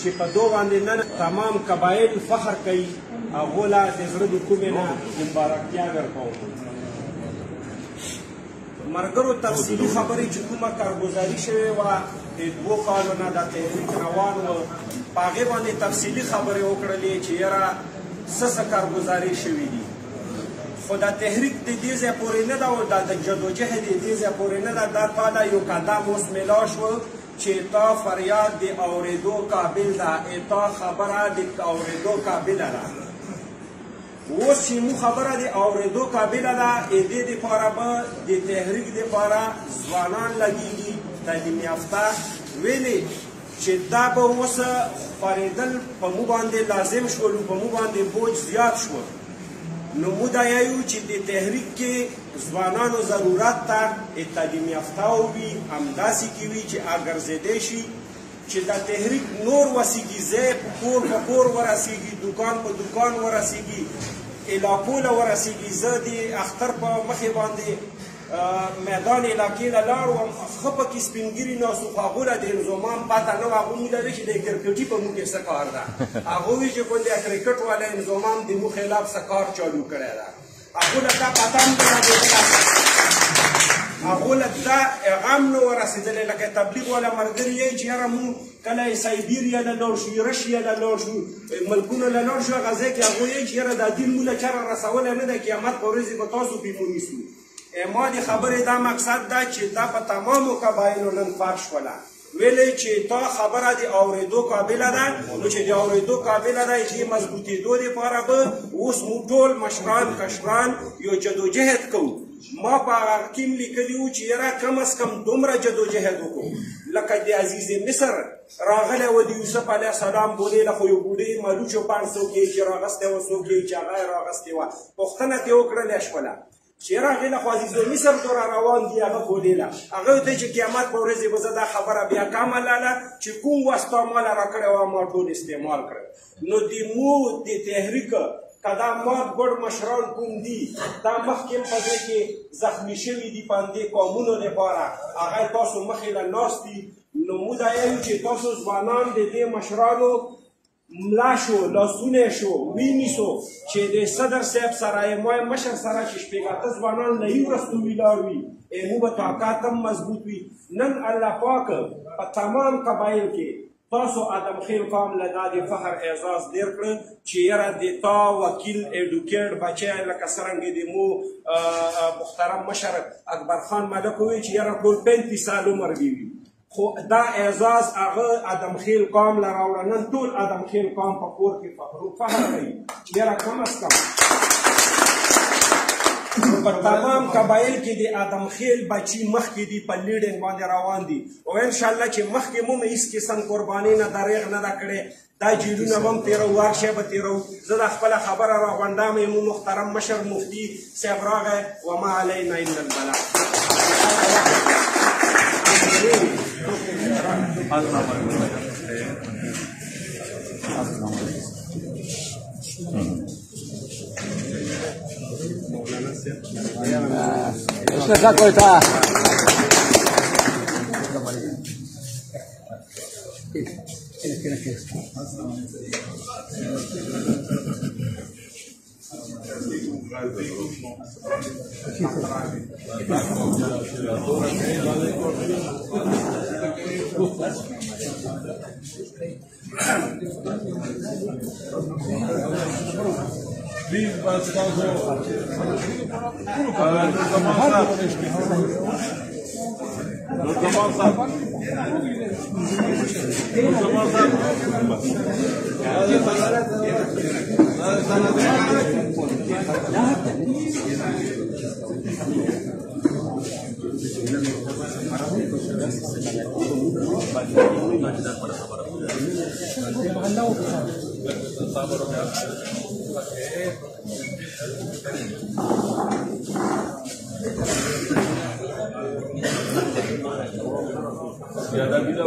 چې په دو باندې نن تمام قبایل فخر کوي هغو له د زړه د کومې نه مبارکتیا درکوم. ملګرو تفصیلي خبرې چې کومه کارګزاري شوې وه د 2 کالو نه دا تحریک روان و په هغې باندې تفصیلي خبرې وکړلې چې یاره څه کارګزاري شوي دي. خو دا تحریک د دې ځای پورې نه ده او دا د جدوجهد د دې ځای پورې نه ده. دا تا له یو قدم اوس میلا شو چې تا فریاد د اورېدو قابل ده، تا خبره د اورېدو قابله ده. اوس چې مو خبره د اورېدو قابله ده، د دې دپاره به د تحریک دپاره ځوانان لګېږي تعلیم یافته ویلې چې دا به اوس خپرېدل په مو باندې لازم شول، په مو باندې بوج زیات شول. نو مو دا یایو چې د تحریک کې ځوانانو ضرورت ته تعلیم یافته وي، همداسې کې وي چې اګرځېدی شي چې دا تحریک نور وسیږي، ځای په کور ورسیږي، دکان په دکان ورسیږي، علاقو له ورسیږي. زه د اختر په مخې باندې میدان علاقې له لاړم، ښه پکې سپین ګیري ناست وو، خو هغو له د انضمام پته نه وه. هغو موږ ته وایي چې د کرکټي په موږ کې څه کار ده. هغو وایي چې د کرکټ والا انضمام د موږ خلاف څه کار چالو کړی ده. هغو له دا پته هم نه لګېدله، هغو له دا غم نه ورسېدلی. لکه تبلیغ والا ملګري یې چې یاره موږ کله سایبیریا له لاړ شو، رشیا له لاړ شو، ملکونه له لاړ شو، هغه ځای کې هغوی یې چې یاره دا دین موږ له چاره رسولی نه ده، قیامت په ورځې به تاسو پې ونیسو. ما د خبرې دا مقصد ده چې دا په تمامو قبایلو نن فرق شوله. ویلی چې تا خبره د اورېدو قابله ده، نو چې د اورېدو قابله ده چې مضبوطېدو دپاره به اوس موږ ټول مشران کشران یو جدوجهد کوو. ما په هغه کې هم لیکلي وو چې یاره کم از کم دومره جدوجهد وکړو لکه د عزیز مصر راغلی و د یوسف علیه السلام بولې له خو یو بوډۍ مالوچو پاڼ څوک یې چې راغستی وه، څوک یې چې هغه یې راغستې وه. پوښتنه ترې وکړلی شوله چې یاره هغې له خو عزیز مصر تو را روان دي هغه بولې له هغه ورته چې قیامت په ورځې به زه دا خبره بیا کومه لاله چې کوم وستا ما له راکړی وه ما ټول استعمال کړی. نو د مو د تحریک که دا مات ګوډ مشران کوم دي دا مخکې هم په دې کې زخمي شوي دي په همدې قومونو لپاره، هغه تاسو مخې له ناست دي. نو موږ دا یایو چې تاسو ځوانان د دې مشرانو ملا شو، لاسونه شو، وینیسو چې د صدر صاحب سره یې ما مشر سره چې شپږ اته ځوانان له یو وروستو ولاړ وي، مو به طاقت هم مضبوط وي. نن الله پاک په تمام قبایل کې تاسو ادم خیل قوم له دا د فخر اعزاز ډېر کړه چې یاره د تا وکیل ایډوکیټ بچی لکه څرنګه د مو محترم مشر اکبر خان ملک ووایي چې یاره ټول 35 سال عمر دې وي. خو دا اعزاز هغه ادم خیل قوم له راوړه. نن ټول ادم خیل قوم په کور کې فخر کوي چې یاره کم از کم په تمام قبایل کې د ادم خیل بچي مخکې دي، په لیډنګ باندې روان دي. او انشاءالله چې مخکې مو هېڅ قسم قرباني نه دریغ نه ده کړې. دا جیلونه به هم تېرو، وار شی به تېرو. زه دا خپله خبره راغونډم، مو محترم مشر مفتي صاحب راغی وما علینا الا البلاغ. Jeszcze zakończa. Ya da vida